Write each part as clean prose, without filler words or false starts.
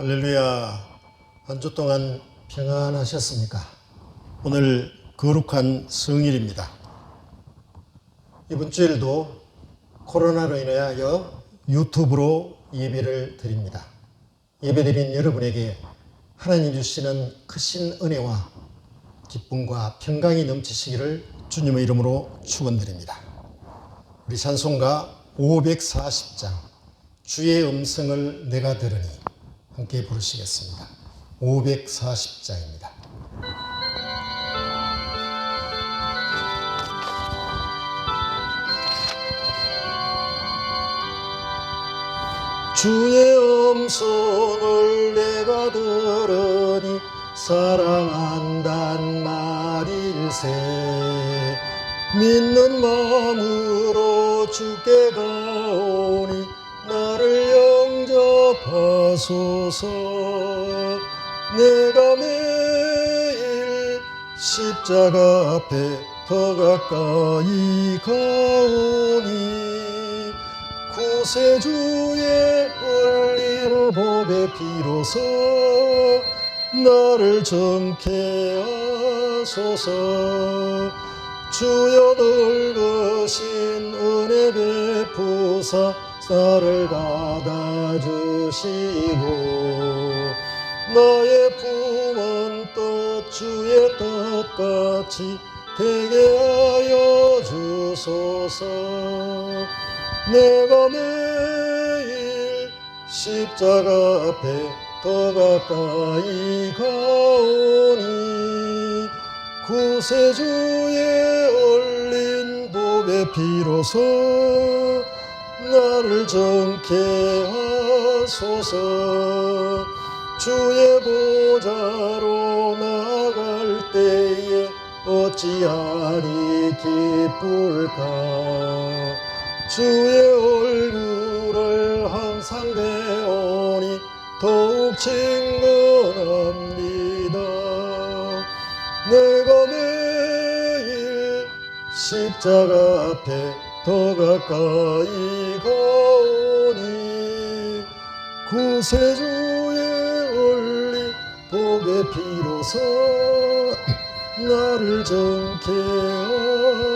할렐루야. 한 주 동안 평안하셨습니까? 오늘 거룩한 성일입니다. 이번 주일도 코로나로 인하여 유튜브로 예배를 드립니다. 예배드린 여러분에게 하나님 주시는 크신 은혜와 기쁨과 평강이 넘치시기를 주님의 이름으로 축원드립니다. 우리 찬송가 540장 주의 음성을 내가 들으니 함께 부르시겠습니다. 540장입니다. 주의 음성을 내가 들으니 사랑한단 말일세. 믿는 마음으로 주께 가오니 나를 영접하소서. 내가 매일 십자가 앞에 더 가까이 가오니 구세주의 흘린 보배 피로서 나를 정케 하소서. 주여 늙으신 은혜 베푸사 나를 받아주시고 나의 품은 뜻 주의 뜻같이 되게 하여 주소서. 내가 매일 십자가 앞에 더 가까이 가오니 구세주의 흘린 보배 피로서 나를 정케 하소서. 주의 보좌로 나갈 때에 어찌하리 기쁠까. 주의 얼굴을 항상 배우니 더욱 친근합니다. 내가 매일 십자가 앞에 더 가까이 가오니 구세주의 흘린 보배 피로서 나를 정케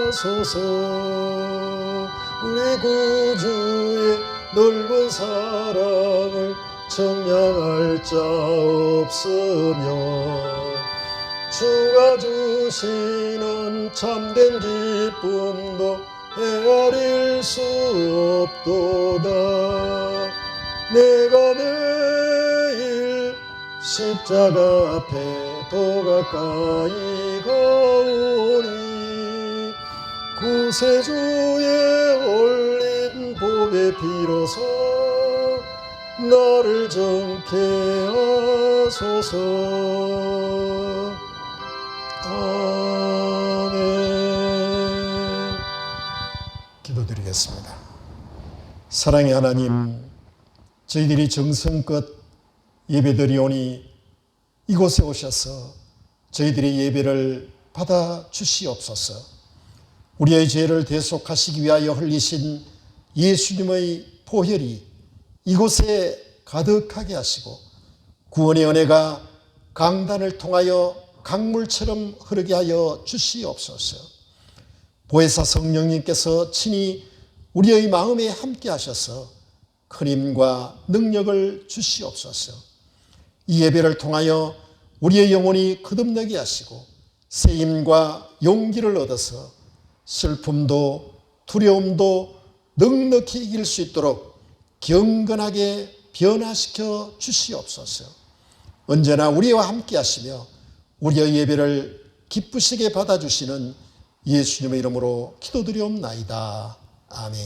하소서. 우리 구주의 넓은 사랑을 청량할 자 없으며 주가 주시는 참된 기쁨도 헤아릴 수 없도다. 내가 매일 십자가 앞에 더 가까이 가오니 구세주의 흘린 보배 피로서 나를 정케 하소서. 아멘. 기도드리겠습니다. 사랑의 하나님, 저희들이 정성껏 예배드리오니 이곳에 오셔서 저희들의 예배를 받아 주시옵소서. 우리의 죄를 대속하시기 위하여 흘리신 예수님의 보혈이 이곳에 가득하게 하시고 구원의 은혜가 강단을 통하여 강물처럼 흐르게 하여 주시옵소서. 보혜사 성령님께서 친히 우리의 마음에 함께 하셔서 큰 힘과 능력을 주시옵소서. 이 예배를 통하여 우리의 영혼이 거듭나게 하시고 새 힘과 용기를 얻어서 슬픔도 두려움도 넉넉히 이길 수 있도록 경건하게 변화시켜 주시옵소서. 언제나 우리와 함께 하시며 우리의 예배를 기쁘시게 받아주시는 예수님의 이름으로 기도드리옵나이다. 아멘.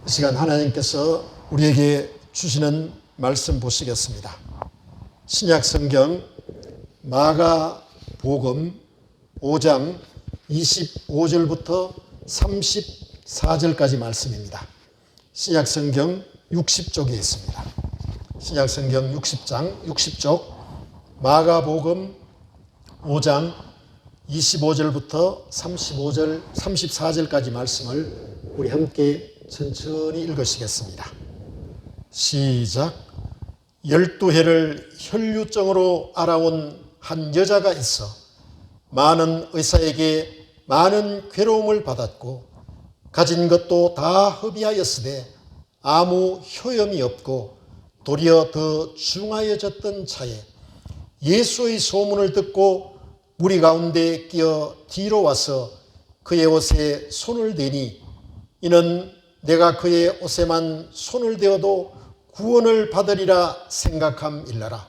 이 시간 하나님께서 우리에게 주시는 말씀 보시겠습니다. 신약 성경 마가복음 5장 25절부터 34절까지 말씀입니다. 신약 성경 60쪽에 있습니다. 신약 성경 60쪽 마가복음 5장 25절부터 34절까지 말씀을 우리 함께 천천히 읽으시겠습니다. 시작. 12해를 혈류증으로 알아온 한 여자가 있어 많은 의사에게 많은 괴로움을 받았고 가진 것도 다 허비하였으되 아무 효험이 없고 도리어 더 중하여졌던 차에 예수의 소문을 듣고 무리 가운데 끼어 뒤로 와서 그의 옷에 손을 대니 이는 내가 그의 옷에만 손을 대어도 구원을 받으리라 생각함일라라.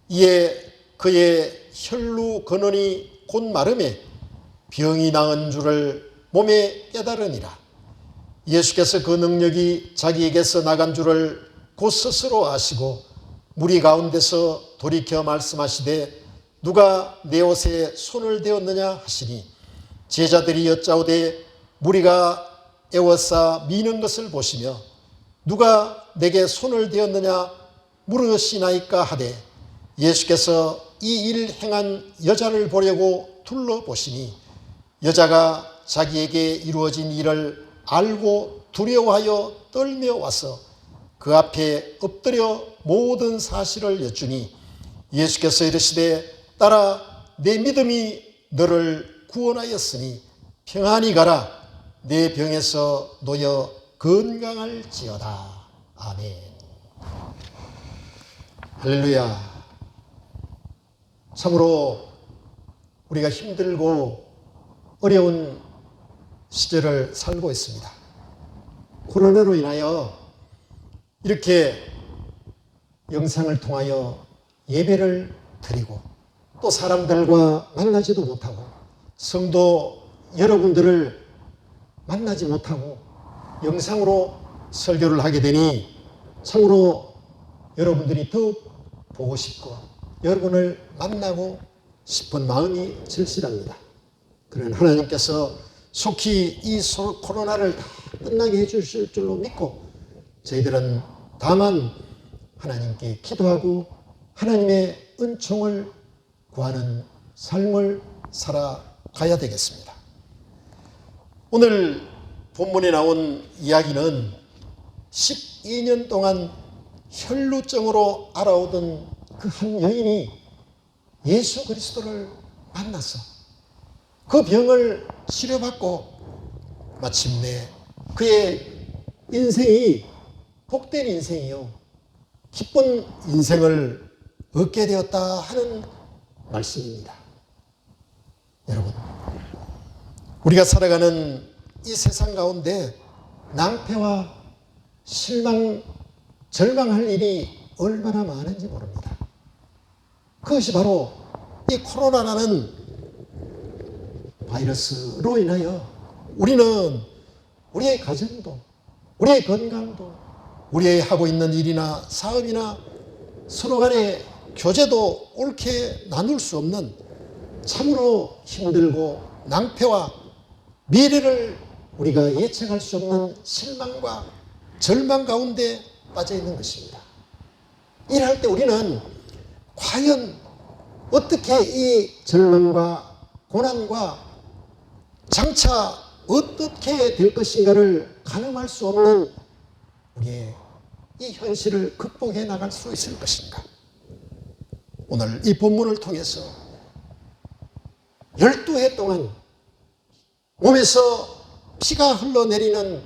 이에 그의 혈루 근원이 곧 마름에 병이 나은 줄을 몸에 깨달으니라. 예수께서 그 능력이 자기에게서 나간 줄을 곧 스스로 아시고 무리 가운데서 돌이켜 말씀하시되 누가 내 옷에 손을 대었느냐 하시니 제자들이 여짜오되 무리가 애워싸 미는 것을 보시며 누가 내게 손을 대었느냐 물으시나이까 하되 예수께서 이 일 행한 여자를 보려고 둘러보시니 여자가 자기에게 이루어진 일을 알고 두려워하여 떨며 와서 그 앞에 엎드려 모든 사실을 여쭈니 예수께서 이르시되 딸아 내 믿음이 너를 구원하였으니 평안히 가라 내 병에서 놓여 건강할지어다. 아멘. 할렐루야. 참으로 우리가 힘들고 어려운 시절을 살고 있습니다. 코로나로 인하여 이렇게 영상을 통하여 예배를 드리고 또 사람들과 만나지도 못하고 성도 여러분들을 만나지 못하고 영상으로 설교를 하게 되니 참으로 여러분들이 더욱 보고 싶고 여러분을 만나고 싶은 마음이 절실합니다. 그러나 하나님께서 속히 이 코로나를 다 끝나게 해주실 줄로 믿고 저희들은 다만 하나님께 기도하고 하나님의 은총을 구하는 삶을 살아가야 되겠습니다. 오늘 본문에 나온 이야기는 12년 동안 혈루증으로 알아오던 그 한 여인이 예수 그리스도를 만나서 그 병을 치료받고 마침내 그의 인생이 복된 인생이요 기쁜 인생을 얻게 되었다 하는 말씀입니다. 여러분, 우리가 살아가는 이 세상 가운데 낭패와 실망, 절망할 일이 얼마나 많은지 모릅니다. 그것이 바로 이 코로나라는 바이러스로 인하여 우리는 우리의 가정도, 우리의 건강도, 우리의 하고 있는 일이나 사업이나 서로 간의 교제도 옳게 나눌 수 없는 참으로 힘들고 낭패와 미래를 우리가 예측할 수 없는 실망과 절망 가운데 빠져 있는 것입니다. 일할 때 우리는 과연 어떻게 이 절망과 고난과 장차 어떻게 될 것인가를 가늠할 수 없는 우리의 이 현실을 극복해 나갈 수 있을 것인가. 오늘 이 본문을 통해서 12해 동안 몸에서 피가 흘러내리는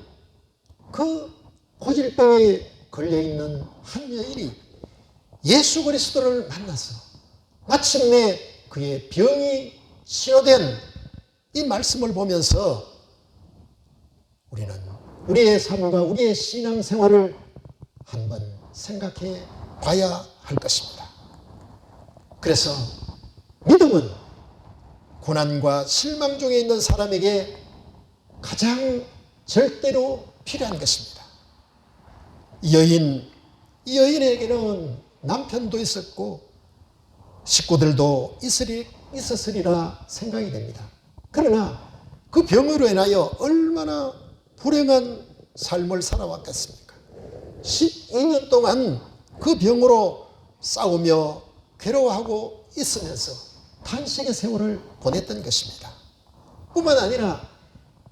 그 고질병에 걸려있는 한 여인이 예수 그리스도를 만나서 마침내 그의 병이 치료된 이 말씀을 보면서 우리는 우리의 삶과 우리의 신앙생활을 한번 생각해 봐야 할 것입니다. 그래서 믿음은 고난과 실망 중에 있는 사람에게 가장 절대로 필요한 것입니다. 이 여인에게는 남편도 있었고 식구들도 있었으리라 생각이 됩니다. 그러나 그 병으로 인하여 얼마나 불행한 삶을 살아왔겠습니까? 12년 동안 그 병으로 싸우며 괴로워하고 있으면서 탄식의 세월을 보냈던 것입니다. 뿐만 아니라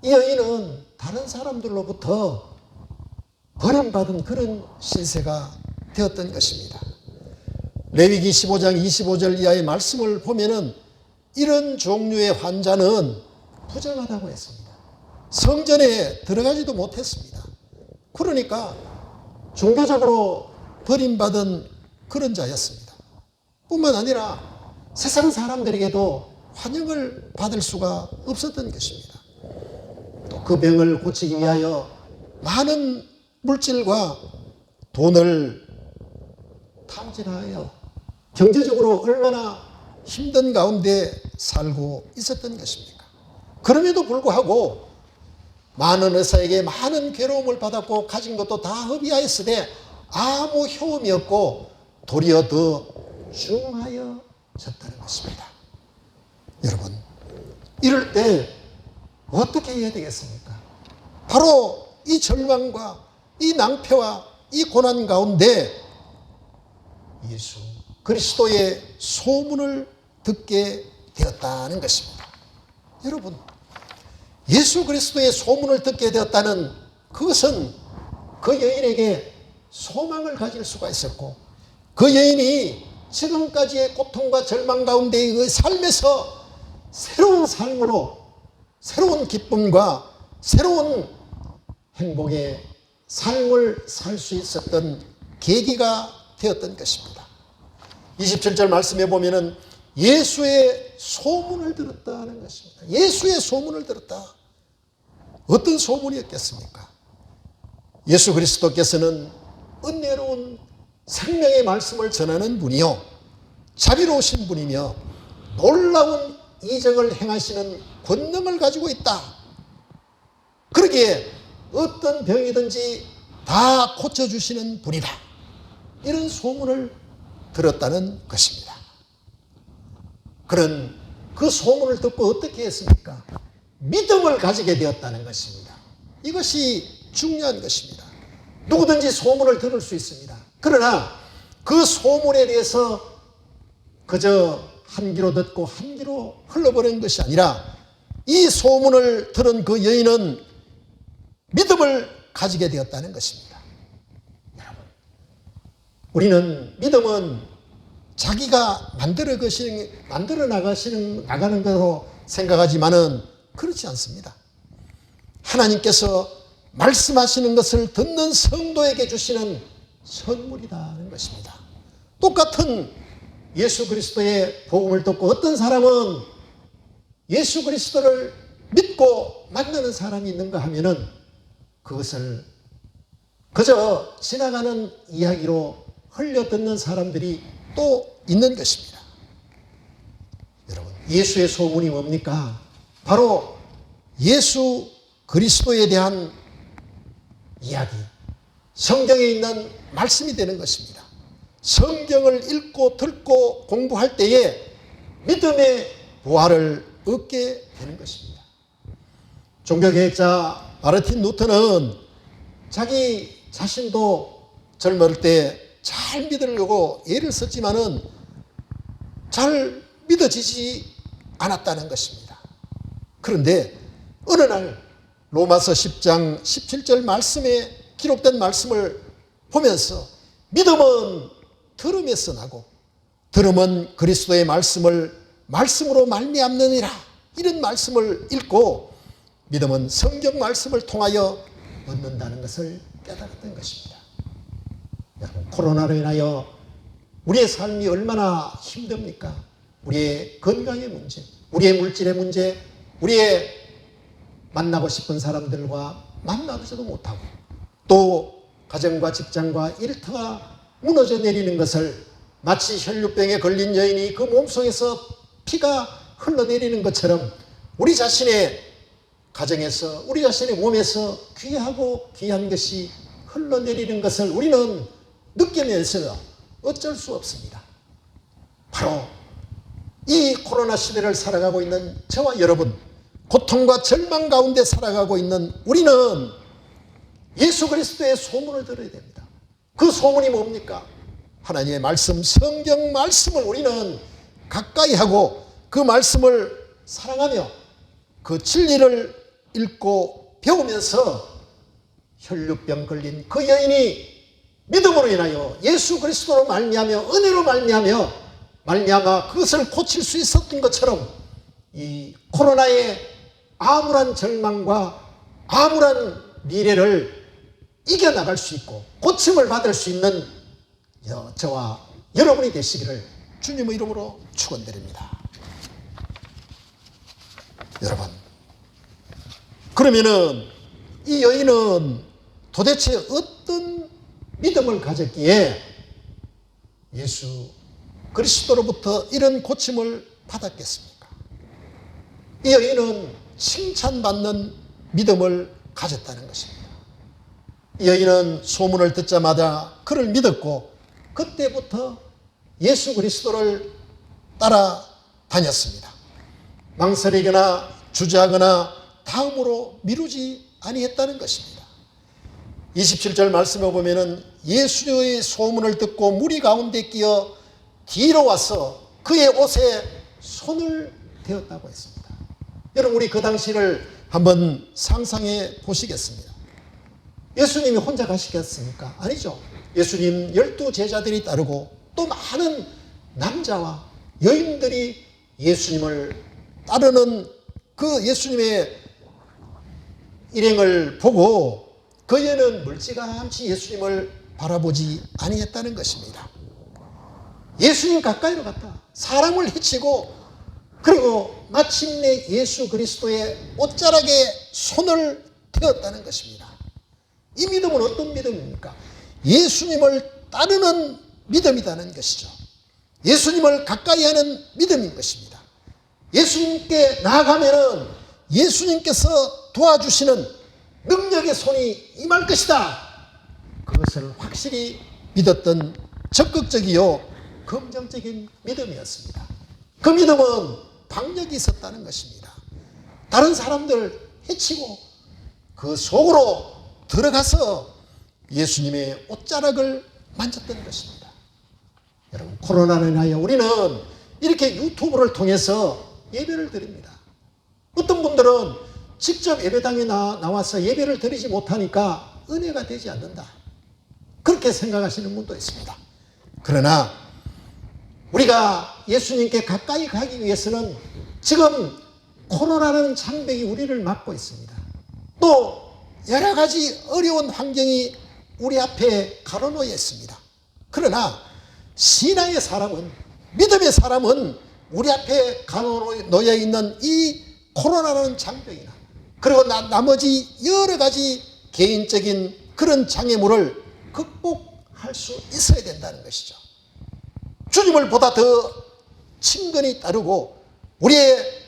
이 여인은 다른 사람들로부터 버림받은 그런 신세가 되었던 것입니다. 레위기 15장 25절 이하의 말씀을 보면은 이런 종류의 환자는 부정하다고 했습니다. 성전에 들어가지도 못했습니다. 그러니까 종교적으로 버림받은 그런 자였습니다. 뿐만 아니라 세상 사람들에게도 환영을 받을 수가 없었던 것입니다. 또 그 병을 고치기 위하여 많은 물질과 돈을 탐진하여 경제적으로 얼마나 힘든 가운데 살고 있었던 것입니까? 그럼에도 불구하고 많은 의사에게 많은 괴로움을 받았고 가진 것도 다 허비하였으되 아무 효험이 없고 도리어 더 중하여졌다는 것입니다. 여러분, 이럴 때 어떻게 해야 되겠습니까? 바로 이 절망과 이 낭패와 이 고난 가운데 예수 그리스도의 소문을 듣게 되었다는 것입니다. 여러분, 예수 그리스도의 소문을 듣게 되었다는 그것은 그 여인에게 소망을 가질 수가 있었고, 그 여인이 지금까지의 고통과 절망 가운데의 그 삶에서 새로운 삶으로, 새로운 기쁨과 새로운 행복의 삶을 살 수 있었던 계기가 되었던 것입니다. 27절 말씀에 보면은 예수의 소문을 들었다는 것입니다. 예수의 소문을 들었다. 어떤 소문이었겠습니까? 예수 그리스도께서는 은혜로운 생명의 말씀을 전하는 분이요, 자비로우신 분이며 놀라운 이적을 행하시는 권능을 가지고 있다. 그러기에 어떤 병이든지 다 고쳐주시는 분이다. 이런 소문을 들었다는 것입니다. 그런 그 소문을 듣고 어떻게 했습니까? 믿음을 가지게 되었다는 것입니다. 이것이 중요한 것입니다. 누구든지 소문을 들을 수 있습니다. 그러나 그 소문에 대해서 그저 한 귀로 듣고 한 귀로 흘러버린 것이 아니라 이 소문을 들은 그 여인은 믿음을 가지게 되었다는 것입니다. 여러분, 우리는 믿음은 자기가 만들어 나가는 것으로 생각하지만은 그렇지 않습니다. 하나님께서 말씀하시는 것을 듣는 성도에게 주시는 선물이라는 것입니다. 똑같은 예수 그리스도의 복음을 듣고 어떤 사람은 예수 그리스도를 믿고 만나는 사람이 있는가 하면은 그것을 그저 지나가는 이야기로 흘려듣는 사람들이 또 있는 것입니다. 여러분, 예수의 소문이 뭡니까? 바로 예수 그리스도에 대한 이야기, 성경에 있는 말씀이 되는 것입니다. 성경을 읽고 듣고 공부할 때에 믿음의 부활을 얻게 되는 것입니다. 종교개혁자 마르틴 루터는 자기 자신도 젊을 때 잘 믿으려고 애를 썼지만은 잘 믿어지지 않았다는 것입니다. 그런데 어느 날 로마서 10장 17절 말씀에 기록된 말씀을 보면서 믿음은 들음에서 나고 들음은 그리스도의 말씀을 말씀으로 말미암느니라, 이런 말씀을 읽고 믿음은 성경 말씀을 통하여 얻는다는 것을 깨달았던 것입니다. 여러분, 코로나로 인하여 우리의 삶이 얼마나 힘듭니까? 우리의 건강의 문제, 우리의 물질의 문제, 우리의 만나고 싶은 사람들과 만나지도 못하고 또 가정과 직장과 일터가 무너져 내리는 것을 마치 혈류병에 걸린 여인이 그 몸속에서 피가 흘러내리는 것처럼 우리 자신의 가정에서, 우리 자신의 몸에서 귀하고 귀한 것이 흘러내리는 것을 우리는 느끼면서 어쩔 수 없습니다. 바로 이 코로나 시대를 살아가고 있는 저와 여러분, 고통과 절망 가운데 살아가고 있는 우리는 예수 그리스도의 소문을 들어야 됩니다. 그 소문이 뭡니까? 하나님의 말씀, 성경 말씀을 우리는 가까이 하고 그 말씀을 사랑하며 그 진리를 읽고 배우면서 혈류병 걸린 그 여인이 믿음으로 인하여 예수 그리스도로 말미암아 은혜로 말미암아 그것을 고칠 수 있었던 것처럼 이 코로나의 암울한 절망과 암울한 미래를 이겨나갈 수 있고 고침을 받을 수 있는 저와 여러분이 되시기를 주님의 이름으로 축원드립니다. 여러분, 그러면은 이 여인은 도대체 어떤 믿음을 가졌기에 예수 그리스도로부터 이런 고침을 받았겠습니까? 이 여인은 칭찬받는 믿음을 가졌다는 것입니다. 이 여인은 소문을 듣자마자 그를 믿었고 그때부터 예수 그리스도를 따라다녔습니다. 망설이거나 주저하거나 다음으로 미루지 아니했다는 것입니다. 27절 말씀에 보면은 예수의 소문을 듣고 무리 가운데 끼어 뒤로 와서 그의 옷에 손을 대었다고 했습니다. 여러분, 우리 그 당시를 한번 상상해 보시겠습니다. 예수님이 혼자 가시겠습니까? 아니죠. 예수님 12제자들이 따르고 또 많은 남자와 여인들이 예수님을 따르는 그 예수님의 일행을 보고 그 여인은 멀찌감치 예수님을 바라보지 아니했다는 것입니다. 예수님 가까이로 갔다. 사람을 해치고 그리고 마침내 예수 그리스도의 옷자락에 손을 대었다는 것입니다. 이 믿음은 어떤 믿음입니까? 예수님을 따르는 믿음이라는 것이죠. 예수님을 가까이 하는 믿음인 것입니다. 예수님께 나아가면은 예수님께서 도와주시는 능력의 손이 임할 것이다. 그것을 확실히 믿었던 적극적이요 긍정적인 믿음이었습니다. 그 믿음은 박력이 있었다는 것입니다. 다른 사람들 해치고 그 속으로 들어가서 예수님의 옷자락을 만졌던 것입니다. 여러분, 코로나로 인하여 우리는 이렇게 유튜브를 통해서 예배를 드립니다. 어떤 분들은 직접 예배당에 나와서 예배를 드리지 못하니까 은혜가 되지 않는다. 그렇게 생각하시는 분도 있습니다. 그러나 우리가 예수님께 가까이 가기 위해서는 지금 코로나라는 장벽이 우리를 막고 있습니다. 또 여러 가지 어려운 환경이 우리 앞에 가로놓여 있습니다. 그러나 신앙의 사람은, 믿음의 사람은 우리 앞에 가로놓여 있는 이 코로나라는 장벽이나 그리고 나머지 여러 가지 개인적인 그런 장애물을 극복할 수 있어야 된다는 것이죠. 주님을 보다 더 친근히 따르고 우리의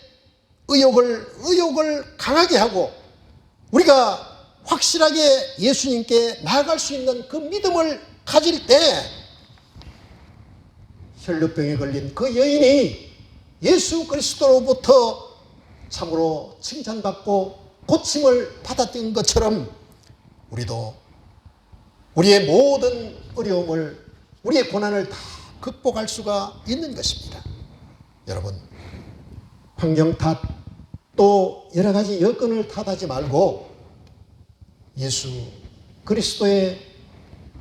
의욕을 강하게 하고 우리가 확실하게 예수님께 나아갈 수 있는 그 믿음을 가질 때 혈루병에 걸린 그 여인이 예수 그리스도로부터 참으로 칭찬받고 고침을 받았던 것처럼 우리도 우리의 모든 어려움을, 우리의 고난을 다 극복할 수가 있는 것입니다. 여러분, 환경 탓, 또 여러 가지 여건을 탓하지 말고 예수 그리스도에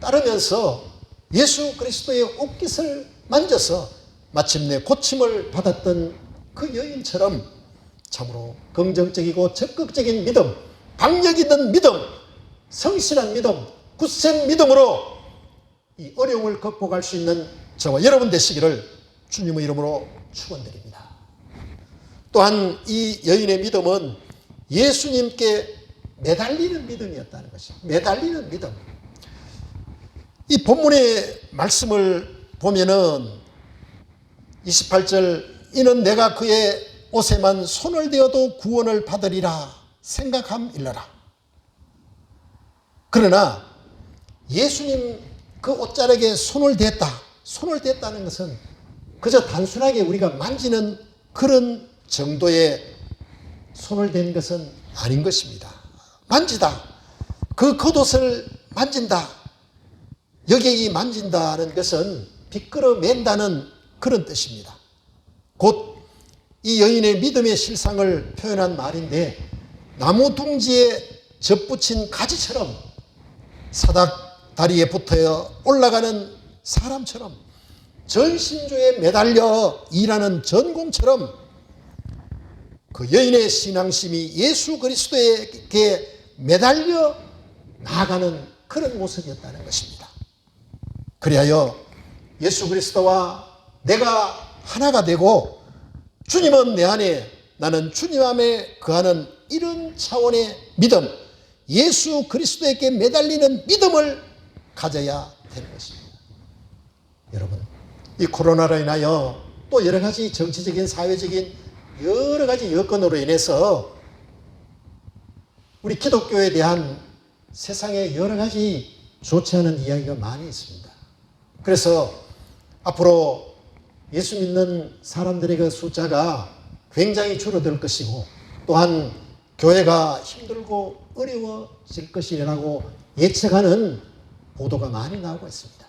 따르면서 예수 그리스도의 옷깃을 만져서 마침내 고침을 받았던 그 여인처럼 참으로 긍정적이고 적극적인 믿음, 박력 있는 믿음, 성실한 믿음, 굳센 믿음으로 이 어려움을 극복할 수 있는 저와 여러분 되시기를 주님의 이름으로 축원드립니다. 또한 이 여인의 믿음은 예수님께 매달리는 믿음이었다는 것입니다. 매달리는 믿음. 이 본문의 말씀을 보면은 28절, 이는 내가 그의 옷에만 손을 대어도 구원을 받으리라 생각함일러라. 그러나 예수님 그 옷자락에 손을 댔다는 것은 그저 단순하게 우리가 만지는 그런 정도의 손을 댄 것은 아닌 것입니다. 만지다, 그 겉옷을 만진다, 여기에 이 만진다는 것은 비끄러맨다는 그런 뜻입니다. 곧 이 여인의 믿음의 실상을 표현한 말인데, 나무 둥지에 접붙인 가지처럼 사닥 다리에 붙어 올라가는 사람처럼 전신주에 매달려 일하는 전공처럼 그 여인의 신앙심이 예수 그리스도에게 매달려 나아가는 그런 모습이었다는 것입니다. 그리하여 예수 그리스도와 내가 하나가 되고 주님은 내 안에 나는 주님 안에 거하는 이런 차원의 믿음, 예수 그리스도에게 매달리는 믿음을 가져야 되는 것입니다. 여러분, 이 코로나로 인하여 또 여러 가지 정치적인 사회적인 여러 가지 여건으로 인해서 우리 기독교에 대한 세상에 여러 가지 좋지 않은 이야기가 많이 있습니다. 그래서 앞으로 예수 믿는 사람들의 그 숫자가 굉장히 줄어들 것이고 또한 교회가 힘들고 어려워질 것이라고 예측하는 보도가 많이 나오고 있습니다.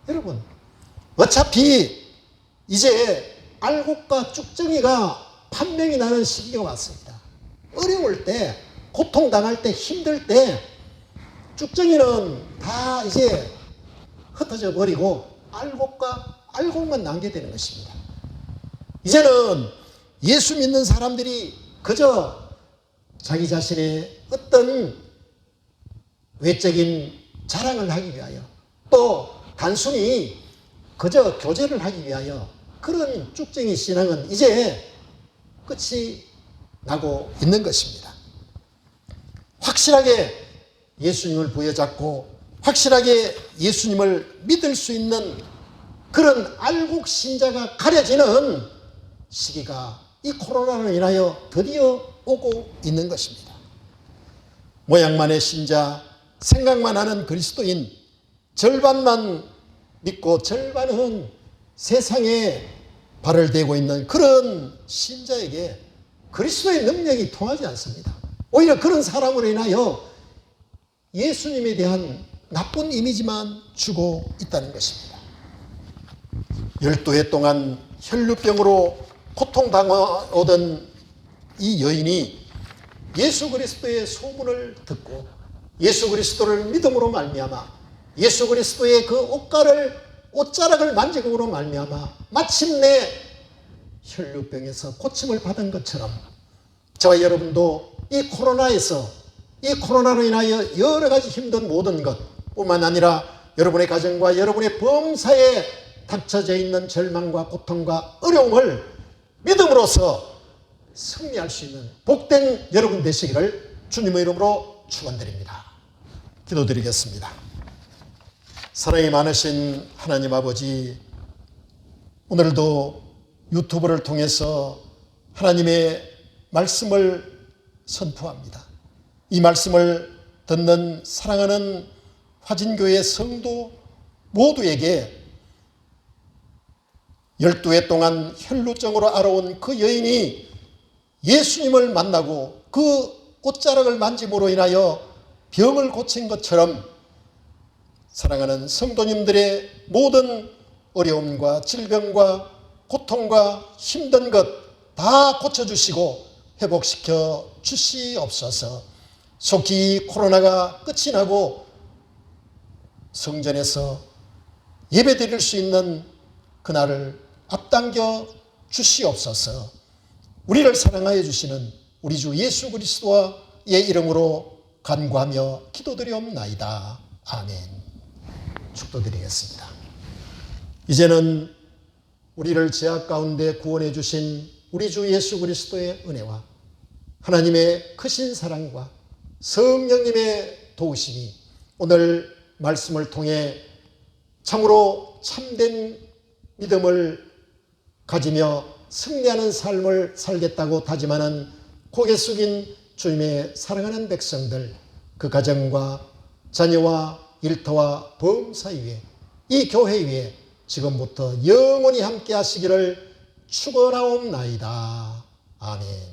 여러분, 어차피 이제 알곡과 쭉정이가 판명이 나는 시기가 왔습니다. 어려울 때, 고통당할 때, 힘들 때 쭉정이는 다 이제 흩어져 버리고 알곡만 남게 되는 것입니다. 이제는 예수 믿는 사람들이 그저 자기 자신의 어떤 외적인 자랑을 하기 위하여 또 단순히 그저 교제를 하기 위하여 그런 쭉정이 신앙은 이제 끝이 나고 있는 것입니다. 확실하게 예수님을 부여잡고 확실하게 예수님을 믿을 수 있는 그런 알곡 신자가 가려지는 시기가 이 코로나로 인하여 드디어 오고 있는 것입니다. 모양만의 신자, 생각만 하는 그리스도인, 절반만 믿고 절반은 세상에 발을 대고 있는 그런 신자에게 그리스도의 능력이 통하지 않습니다. 오히려 그런 사람으로 인하여 예수님에 대한 나쁜 이미지만 주고 있다는 것입니다. 12해 동안 혈루병으로 고통당하던 이 여인이 예수 그리스도의 소문을 듣고 예수 그리스도를 믿음으로 말미암아 예수 그리스도의 그 옷자락을 만지고로 말미암아 마침내 혈루병에서 고침을 받은 것처럼 저와 여러분도 이 코로나로 인하여 여러 가지 힘든 모든 것 뿐만 아니라 여러분의 가정과 여러분의 범사에 닥쳐져 있는 절망과 고통과 어려움을 믿음으로써 승리할 수 있는 복된 여러분 되시기를 주님의 이름으로 축원드립니다. 기도드리겠습니다. 사랑이 많으신 하나님 아버지, 오늘도 유튜브를 통해서 하나님의 말씀을 선포합니다. 이 말씀을 듣는 사랑하는 화진교회 성도 모두에게 12해 동안 혈루증으로 알아온 그 여인이 예수님을 만나고 그 옷자락을 만짐으로 인하여 병을 고친 것처럼 사랑하는 성도님들의 모든 어려움과 질병과 고통과 힘든 것 다 고쳐주시고 회복시켜 주시옵소서. 속히 코로나가 끝이 나고 성전에서 예배드릴 수 있는 그날을 앞당겨 주시옵소서. 우리를 사랑하여 주시는 우리 주 예수 그리스도의 이름으로 간구하며 기도드리옵나이다. 아멘. 축도드리겠습니다. 이제는 우리를 죄악 가운데 구원해 주신 우리 주 예수 그리스도의 은혜와 하나님의 크신 사랑과 성령님의 도우심이 오늘 말씀을 통해 참으로 참된 믿음을 가지며 승리하는 삶을 살겠다고 다짐하는 고개 숙인 주님의 사랑하는 백성들, 그 가정과 자녀와 일터와 범사 위에 이 교회 위에 지금부터 영원히 함께 하시기를 축원하옵나이다. 아멘.